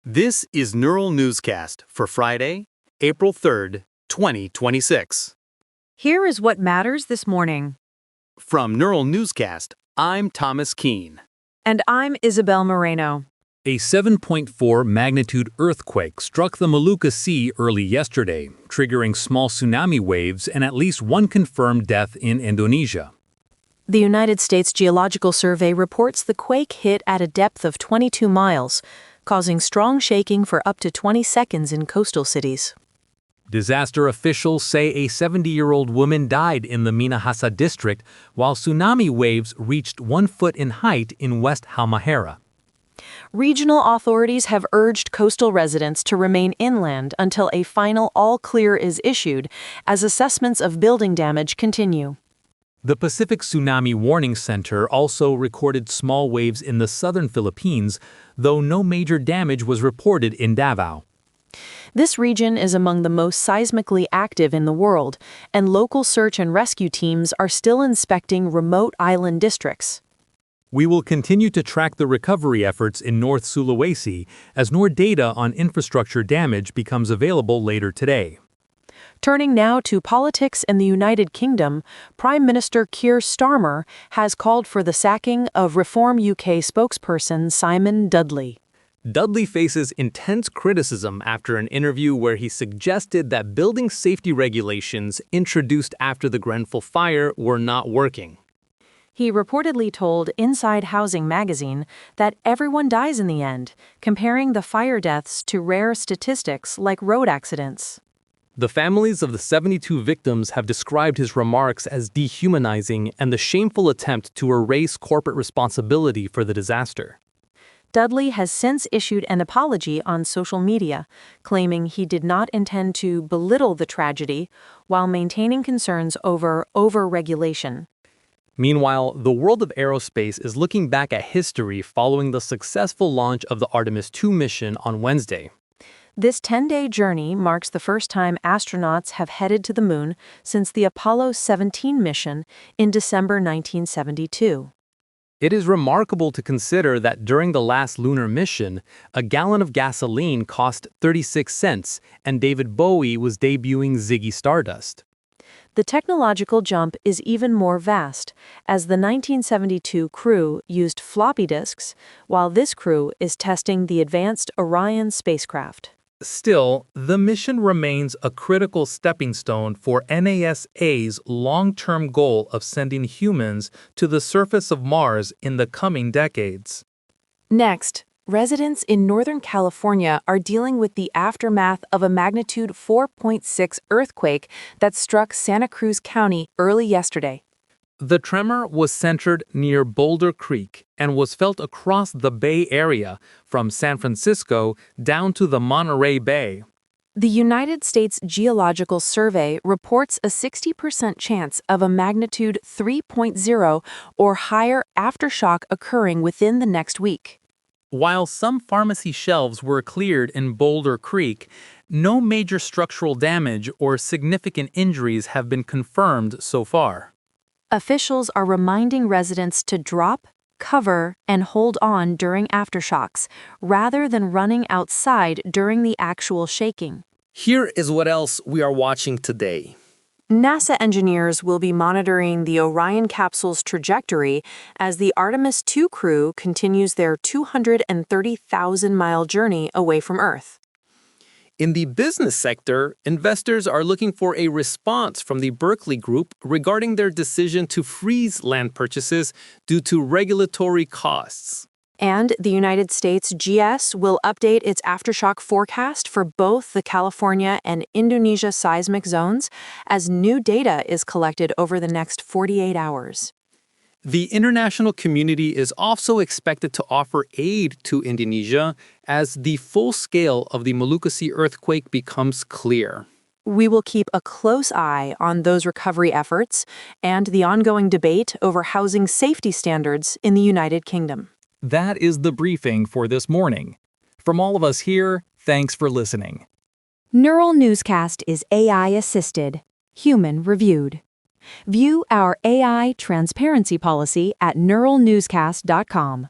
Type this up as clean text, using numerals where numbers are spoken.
This is Neural Newscast for Friday, April 3rd, 2026. Here is what matters this morning. From Neural Newscast, I'm Thomas Keene. And I'm Isabel Moreno. A 7.4 magnitude earthquake struck the Molucca Sea early yesterday, triggering small tsunami waves and at least one confirmed death in Indonesia. The United States Geological Survey reports the quake hit at a depth of 22 miles, causing strong shaking for up to 20 seconds in coastal cities. Disaster officials say a 70-year-old woman died in the Minahasa district, while tsunami waves reached 1 foot in height in West Halmahera. Regional authorities have urged coastal residents to remain inland until a final all-clear is issued, as assessments of building damage continue. The Pacific Tsunami Warning Center also recorded small waves in the southern Philippines, though no major damage was reported in Davao. This region is among the most seismically active in the world, and local search and rescue teams are still inspecting remote island districts. We will continue to track the recovery efforts in North Sulawesi as more data on infrastructure damage becomes available later today. Turning now to politics in the United Kingdom, Prime Minister Keir Starmer has called for the sacking of Reform UK spokesperson Simon Dudley. Dudley faces intense criticism after an interview where he suggested that building safety regulations introduced after the Grenfell fire were not working. He reportedly told Inside Housing magazine that everyone dies in the end, comparing the fire deaths to rare statistics like road accidents. The families of the 72 victims have described his remarks as dehumanizing and the shameful attempt to erase corporate responsibility for the disaster. Dudley has since issued an apology on social media, claiming he did not intend to belittle the tragedy while maintaining concerns over over-regulation. Meanwhile, the world of aerospace is looking back at history following the successful launch of the Artemis II mission on Wednesday. This 10-day journey marks the first time astronauts have headed to the moon since the Apollo 17 mission in December 1972. It is remarkable to consider that during the last lunar mission, a gallon of gasoline cost 36 cents, and David Bowie was debuting Ziggy Stardust. The technological jump is even more vast, as the 1972 crew used floppy disks, while this crew is testing the advanced Orion spacecraft. Still, the mission remains a critical stepping stone for NASA's long-term goal of sending humans to the surface of Mars in the coming decades. Next, residents in Northern California are dealing with the aftermath of a magnitude 4.6 earthquake that struck Santa Cruz County early yesterday. The tremor was centered near Boulder Creek and was felt across the Bay Area, from San Francisco down to the Monterey Bay. The United States Geological Survey reports a 60% chance of a magnitude 3.0 or higher aftershock occurring within the next week. While some pharmacy shelves were cleared in Boulder Creek, no major structural damage or significant injuries have been confirmed so far. Officials are reminding residents to drop, cover, and hold on during aftershocks, rather than running outside during the actual shaking. Here is what else we are watching today. NASA engineers will be monitoring the Orion capsule's trajectory as the Artemis II crew continues their 230,000-mile journey away from Earth. In the business sector, investors are looking for a response from the Berkeley Group regarding their decision to freeze land purchases due to regulatory costs. And the United States GS will update its aftershock forecast for both the California and Indonesia seismic zones as new data is collected over the next 48 hours. The international community is also expected to offer aid to Indonesia as the full scale of the Molucca Sea earthquake becomes clear. We will keep a close eye on those recovery efforts and the ongoing debate over housing safety standards in the United Kingdom. That is the briefing for this morning. From all of us here, thanks for listening. Neural Newscast is AI-assisted, human-reviewed. View our AI transparency policy at neuralnewscast.com.